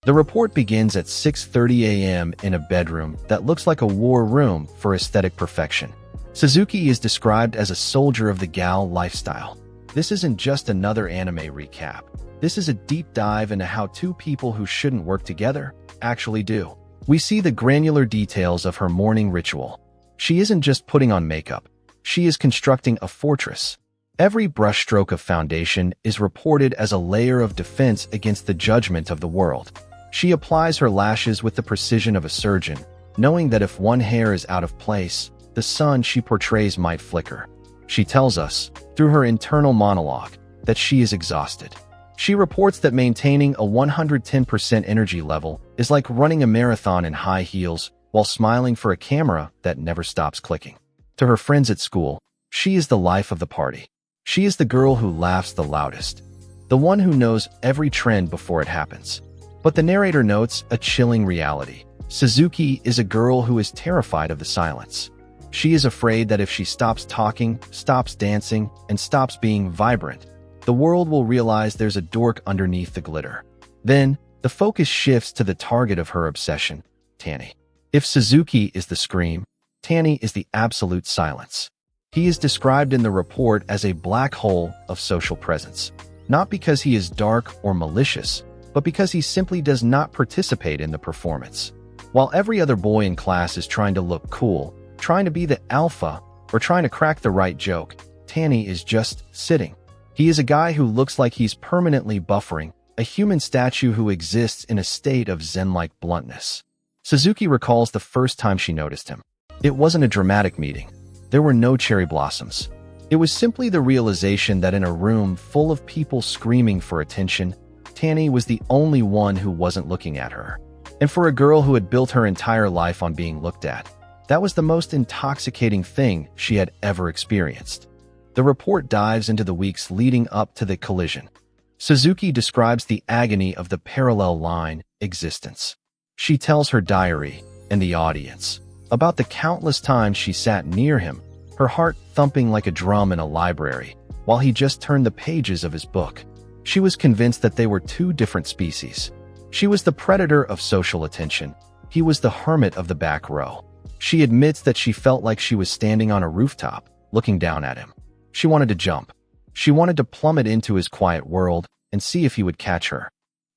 The report begins at 6:30 a.m. in a bedroom that looks like a war room for aesthetic perfection. Suzuki is described as a soldier of the Gal lifestyle. This isn't just another anime recap. This is a deep dive into how two people who shouldn't work together actually do. We see the granular details of her morning ritual. She isn't just putting on makeup. She is constructing a fortress. Every brushstroke of foundation is reported as a layer of defense against the judgment of the world. She applies her lashes with the precision of a surgeon, knowing that if one hair is out of place, the sun she portrays might flicker. She tells us, through her internal monologue, that she is exhausted. She reports that maintaining a 110% energy level is like running a marathon in high heels while smiling for a camera that never stops clicking. To her friends at school, she is the life of the party. She is the girl who laughs the loudest, the one who knows every trend before it happens. But the narrator notes a chilling reality. Suzuki is a girl who is terrified of the silence. She is afraid that if she stops talking, stops dancing, and stops being vibrant, the world will realize there's a dork underneath the glitter. Then, the focus shifts to the target of her obsession, Tanny. If Suzuki is the scream, Tanny is the absolute silence. He is described in the report as a black hole of social presence, not because he is dark or malicious, but because he simply does not participate in the performance. While every other boy in class is trying to look cool, trying to be the alpha, or trying to crack the right joke, Tanny is just sitting. He is a guy who looks like he's permanently buffering, a human statue who exists in a state of zen-like bluntness. Suzuki recalls the first time she noticed him. It wasn't a dramatic meeting. There were no cherry blossoms. It was simply the realization that in a room full of people screaming for attention, Tanny was the only one who wasn't looking at her. And for a girl who had built her entire life on being looked at, that was the most intoxicating thing she had ever experienced. The report dives into the weeks leading up to the collision. Suzuki describes the agony of the parallel line existence. She tells her diary and the audience about the countless times she sat near him, her heart thumping like a drum in a library, while he just turned the pages of his book. She was convinced that they were two different species. She was the predator of social attention. He was the hermit of the back row. She admits that she felt like she was standing on a rooftop, looking down at him. She wanted to jump. She wanted to plummet into his quiet world and see if he would catch her.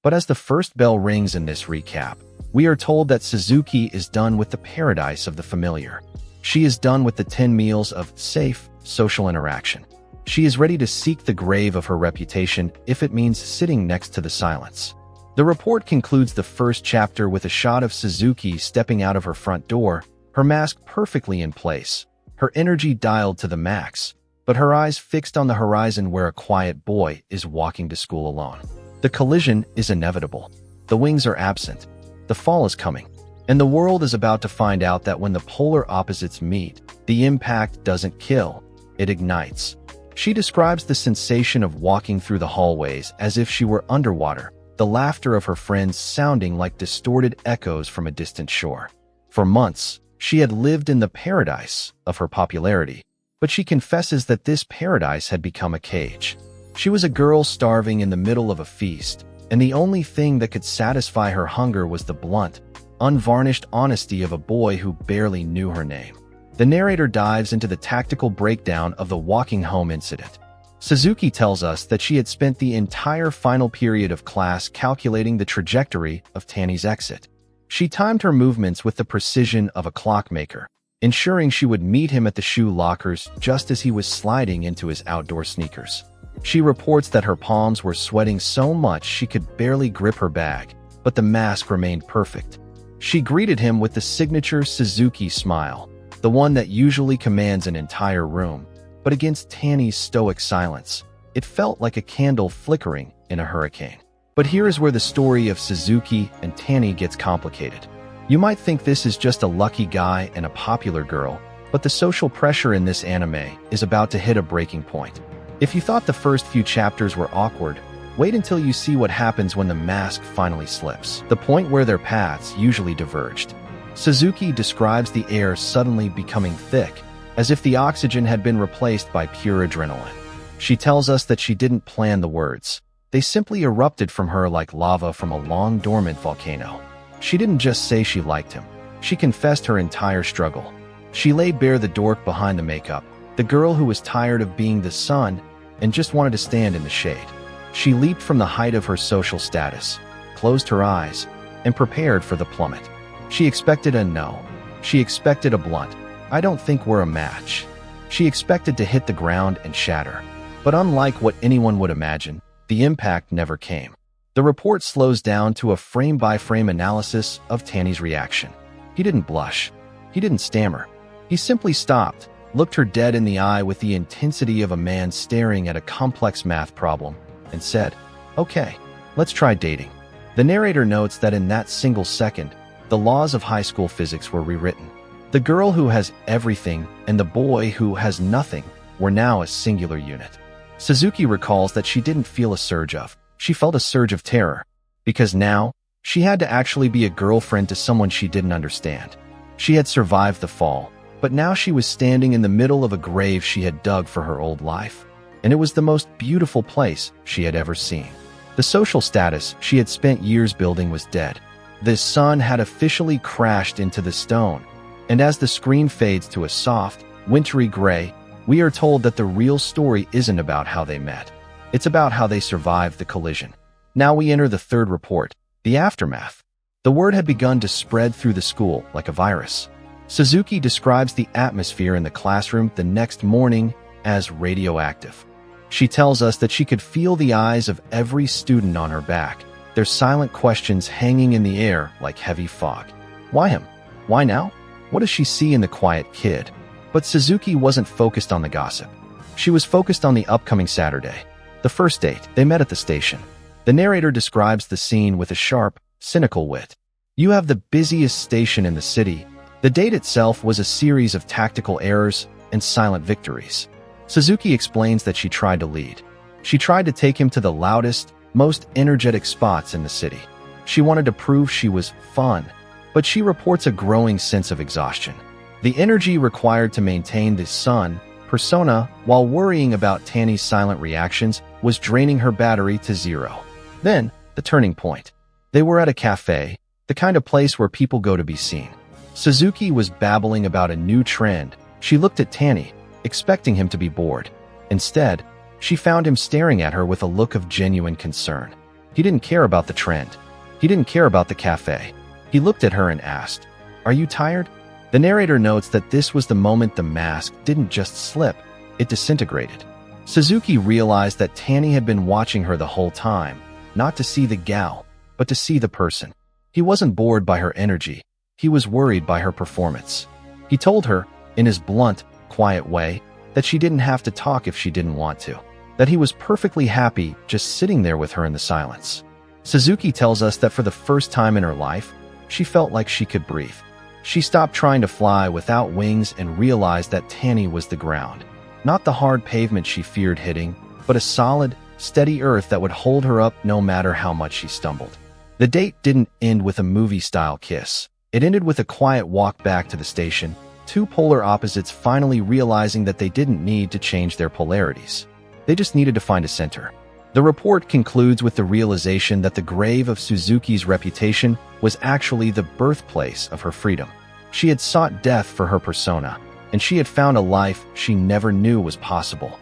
But as the first bell rings in this recap, we are told that Suzuki is done with the paradise of the familiar. She is done with the 10 meals of safe, social interaction. She is ready to seek the grave of her reputation if it means sitting next to the silence. The report concludes the first chapter with a shot of Suzuki stepping out of her front door, her mask perfectly in place, her energy dialed to the max, but her eyes fixed on the horizon where a quiet boy is walking to school alone. The collision is inevitable. The wings are absent. The fall is coming. And the world is about to find out that when the polar opposites meet, the impact doesn't kill, it ignites. She describes the sensation of walking through the hallways as if she were underwater, the laughter of her friends sounding like distorted echoes from a distant shore. For months, she had lived in the paradise of her popularity, but she confesses that this paradise had become a cage. She was a girl starving in the middle of a feast, and the only thing that could satisfy her hunger was the blunt, unvarnished honesty of a boy who barely knew her name. The narrator dives into the tactical breakdown of the walking home incident. Suzuki tells us that she had spent the entire final period of class calculating the trajectory of Tanny's exit. She timed her movements with the precision of a clockmaker, ensuring she would meet him at the shoe lockers just as he was sliding into his outdoor sneakers. She reports that her palms were sweating so much she could barely grip her bag, but the mask remained perfect. She greeted him with the signature Suzuki smile, the one that usually commands an entire room, but against Tanny's stoic silence, it felt like a candle flickering in a hurricane. But here is where the story of Suzuki and Tanny gets complicated. You might think this is just a lucky guy and a popular girl, but the social pressure in this anime is about to hit a breaking point. If you thought the first few chapters were awkward, wait until you see what happens when the mask finally slips, the point where their paths usually diverged. Suzuki describes the air suddenly becoming thick, as if the oxygen had been replaced by pure adrenaline. She tells us that she didn't plan the words. They simply erupted from her like lava from a long-dormant volcano. She didn't just say she liked him. She confessed her entire struggle. She laid bare the dork behind the makeup, the girl who was tired of being the sun and just wanted to stand in the shade. She leaped from the height of her social status, closed her eyes, and prepared for the plummet. She expected a no. She expected a blunt, "I don't think we're a match." She expected to hit the ground and shatter. But unlike what anyone would imagine, the impact never came. The report slows down to a frame-by-frame analysis of Tanny's reaction. He didn't blush. He didn't stammer. He simply stopped, looked her dead in the eye with the intensity of a man staring at a complex math problem, and said, "Okay, let's try dating." The narrator notes that in that single second, the laws of high school physics were rewritten. The girl who has everything and the boy who has nothing were now a singular unit. Suzuki recalls that she didn't feel a surge of. She felt a surge of terror, because now she had to actually be a girlfriend to someone she didn't understand. She had survived the fall, but now she was standing in the middle of a grave she had dug for her old life, and it was the most beautiful place she had ever seen. The social status she had spent years building was dead. The sun had officially crashed into the stone, and as the screen fades to a soft, wintry gray, we are told that the real story isn't about how they met. It's about how they survived the collision. Now we enter the third report, the aftermath. The word had begun to spread through the school like a virus. Suzuki describes the atmosphere in the classroom the next morning as radioactive. She tells us that she could feel the eyes of every student on her back, their silent questions hanging in the air like heavy fog. Why him? Why now? What does she see in the quiet kid? But Suzuki wasn't focused on the gossip. She was focused on the upcoming Saturday. The first date, they met at the station. The narrator describes the scene with a sharp, cynical wit. You have the busiest station in the city. The date itself was a series of tactical errors and silent victories. Suzuki explains that she tried to lead. She tried to take him to the loudest, most energetic spots in the city. She wanted to prove she was fun, but she reports a growing sense of exhaustion. The energy required to maintain the sun persona while worrying about Tanny's silent reactions was draining her battery to zero. Then, the turning point. They were at a cafe, the kind of place where people go to be seen. Suzuki was babbling about a new trend. She looked at Tanny, expecting him to be bored. Instead, she found him staring at her with a look of genuine concern. He didn't care about the trend. He didn't care about the cafe. He looked at her and asked, "Are you tired?" The narrator notes that this was the moment the mask didn't just slip, it disintegrated. Suzuki realized that Tanny had been watching her the whole time, not to see the gal, but to see the person. He wasn't bored by her energy. He was worried by her performance. He told her, in his blunt, quiet way, that she didn't have to talk if she didn't want to, that he was perfectly happy just sitting there with her in the silence. Suzuki tells us that for the first time in her life, she felt like she could breathe. She stopped trying to fly without wings and realized that Tanny was the ground. Not the hard pavement she feared hitting, but a solid, steady earth that would hold her up no matter how much she stumbled. The date didn't end with a movie-style kiss. It ended with a quiet walk back to the station, two polar opposites finally realizing that they didn't need to change their polarities. They just needed to find a center. The report concludes with the realization that the grave of Suzuki's reputation was actually the birthplace of her freedom. She had sought death for her persona, and she had found a life she never knew was possible.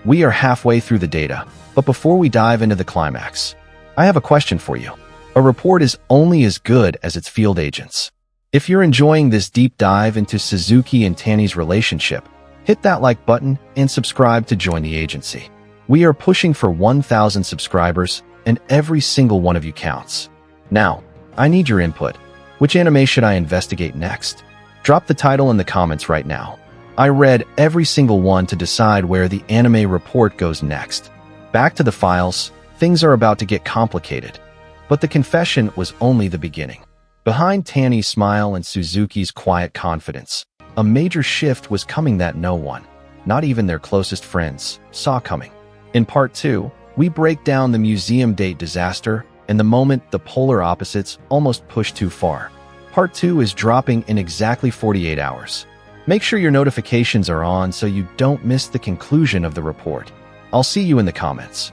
We are halfway through the data, but before we dive into the climax, I have a question for you. A report is only as good as its field agents. If you're enjoying this deep dive into Suzuki and Tanny's relationship, hit that like button and subscribe to join the agency. We are pushing for 1,000 subscribers, and every single one of you counts. Now, I need your input. Which anime should I investigate next? Drop the title in the comments right now. I read every single one to decide where the anime report goes next. Back to the files, things are about to get complicated. But the confession was only the beginning. Behind Tanny's smile and Suzuki's quiet confidence, a major shift was coming that no one, not even their closest friends, saw coming. In Part 2, we break down the museum date disaster and the moment the polar opposites almost pushed too far. Part 2 is dropping in exactly 48 hours. Make sure your notifications are on so you don't miss the conclusion of the report. I'll see you in the comments.